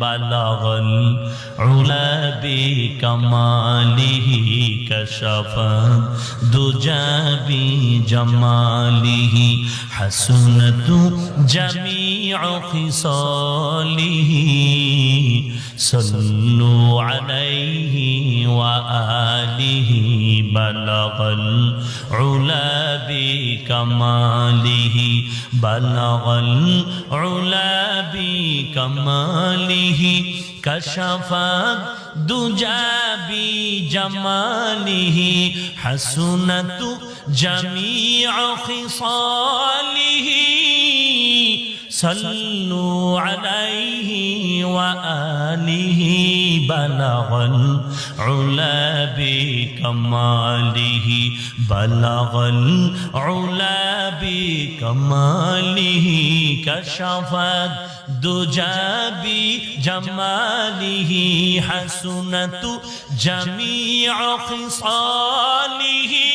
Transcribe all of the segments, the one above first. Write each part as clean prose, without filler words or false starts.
বালাগাল উলা বিকামালিহি কাশাফা দুজা বিজামালিহি হাসনাতু জামিউ খিসালিহি সাল্লু আলাইহি ওয়া আলিহি বালাগাল উলা বিকামালিহি বালাগাল উলা বিকামালিহি কাশাফা দুজা বিজামালিহি হাসনাতু জামিউ খিসালিহি সাল্লু আলাইহি ওয়া আলিহি বালাগাল উলা বিকামালিহি বালাগাল উলা বিকামালিহি কাশাফাত দুজা বিজামালিহি হাসনাতু জামিউ খিসালিহি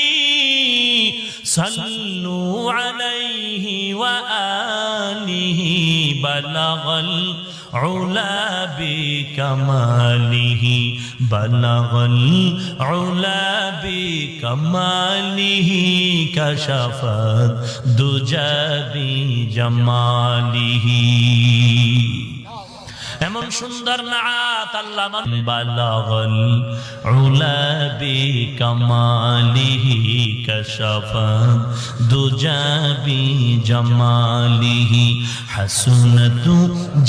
সাল্লু আলাইহি ওয়া আলিহি বালাগাল উলা বিকামালিহি বালাগাল উলা বিকামালিহি কাশাফাত দুজা বিজামালিহি। এমন সুন্দর নাত আল্লাহ বালাগাল উলা বিকামালিহি কাশাফা দুজা বিজামালিহি হাসনাতু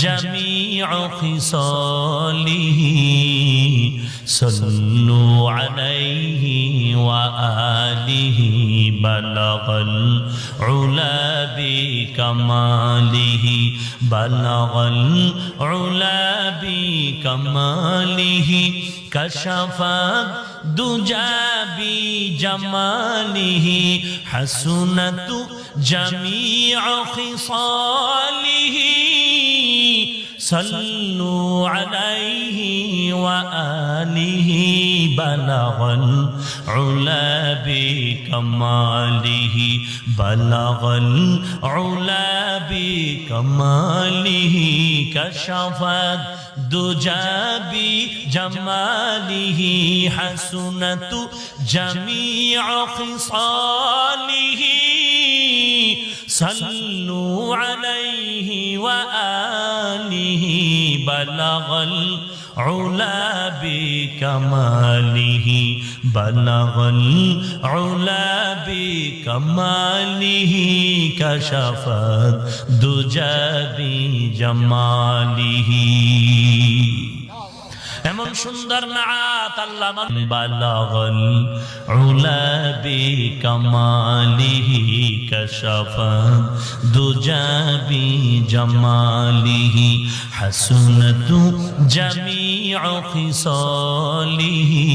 জামিউ খিসালিহি সাল্লু আলাইহি ওয়া আলিহি বালাগাল উলা বিকামালিহি বালাগাল উলা বিকামালিহি কাশাফা দুজা বিজামালিহি হাসনাতু জামিউ খিসালিহি সাল্লু আলাইহি ওয়া আলিহি বালাগাল উলা বিকামালিহি বালাগাল উলা বিকামালিহি কাশাফাত দুজা বিজামালিহি হাসনাতু জামিউ খিসালিহি সাল্লু আলাইহি ওয়া আলিহি বালাগাল উলা বিকামালিহি বালাগাল উলা বিকামালিহি কাশাফাত দুজা বিজামালিহি। এমন সুন্দর নাত আল্লাহ বালাগাল উলা বিকামালিহি কাশাফা দুজা বিজামালিহি হাসনাতু জামিউ খিসালিহি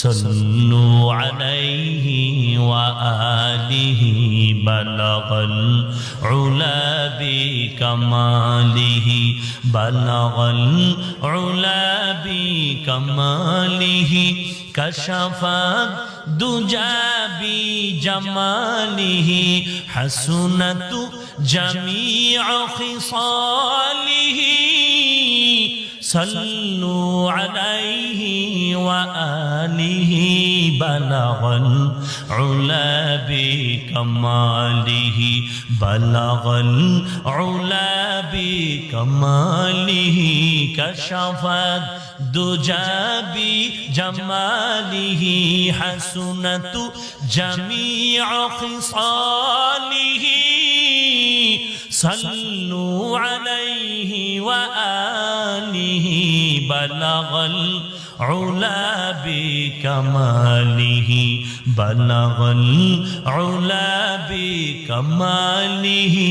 সাল্লু আলাইহি ওয়া আলিহি বালাগাল উলা বিকামালিহি বালাগাল উলা বিকামালিহি কাশাফাত দুজা বিজামালিহি হাসনাতু জামিউ খিসালিহি সাল্লু আলাইহি ওয়া আলিহি বালাগাল উলা বিকামালিহি বালাগাল উলা বিকামালিহি কাশাফাত দুজা বিজামালিহি হাসনাতু জামিউ খিসালিহি সাল্লু আলাইহি ওয়া আলিহি বালাগাল উলা বিকামালিহি বালাগাল উলা বিকামালিহি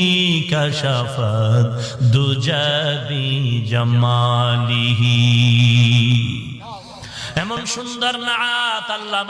কাশাফাত দুজা বিজামালিহি। এমন সুন্দর নাত আল্লাহ